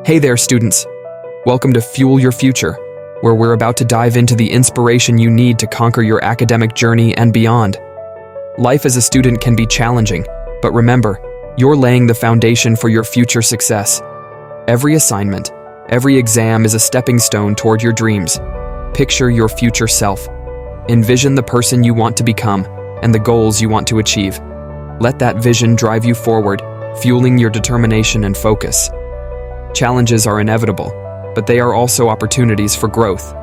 Hey there, students. Welcome to Fuel Your Future, where we're about to dive into the inspiration you need to conquer your academic journey and beyond. Life as a student can be challenging, but remember, you're laying the foundation for your future success. Every assignment, every exam is a stepping stone toward your dreams. Picture your future self. Envision the person you want to become and the goals you want to achieve. Let that vision drive you forward, fueling your determination and focus. Challenges are inevitable, but they are also opportunities for growth.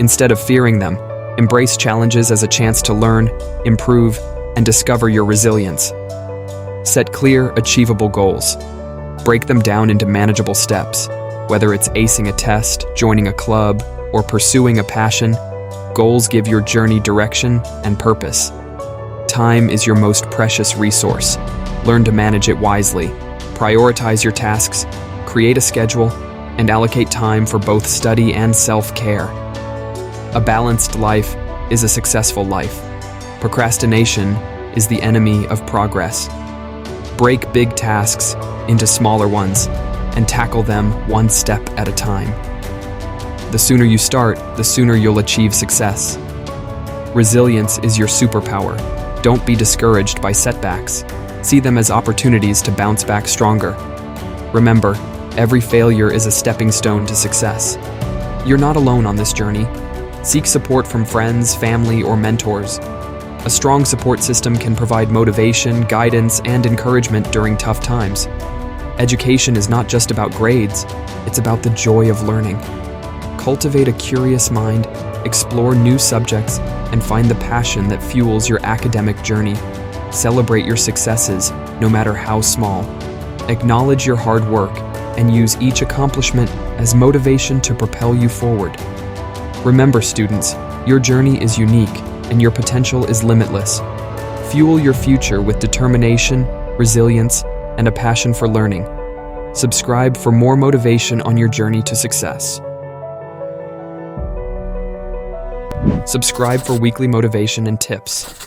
Instead of fearing them, embrace challenges as a chance to learn, improve, and discover your resilience. Set clear, achievable goals. Break them down into manageable steps. Whether it's acing a test, joining a club, or pursuing a passion, goals give your journey direction and purpose. Time is your most precious resource. Learn to manage it wisely. Prioritize your tasks, create a schedule, and allocate time for both study and self-care. A balanced life is a successful life. Procrastination is the enemy of progress. Break big tasks into smaller ones and tackle them one step at a time. The sooner you start, the sooner you'll achieve success. Resilience is your superpower. Don't be discouraged by setbacks. See them as opportunities to bounce back stronger. Remember, every failure is a stepping stone to success. You're not alone on this journey. Seek support from friends, family, or mentors. A strong support system can provide motivation, guidance, and encouragement during tough times. Education is not just about grades, it's about the joy of learning. Cultivate a curious mind, explore new subjects, and find the passion that fuels your academic journey. Celebrate your successes, no matter how small. Acknowledge your hard work and use each accomplishment as motivation to propel you forward. Remember, students, your journey is unique and your potential is limitless. Fuel your future with determination, resilience, and a passion for learning. Subscribe for more motivation on your journey to success. Subscribe for weekly motivation and tips.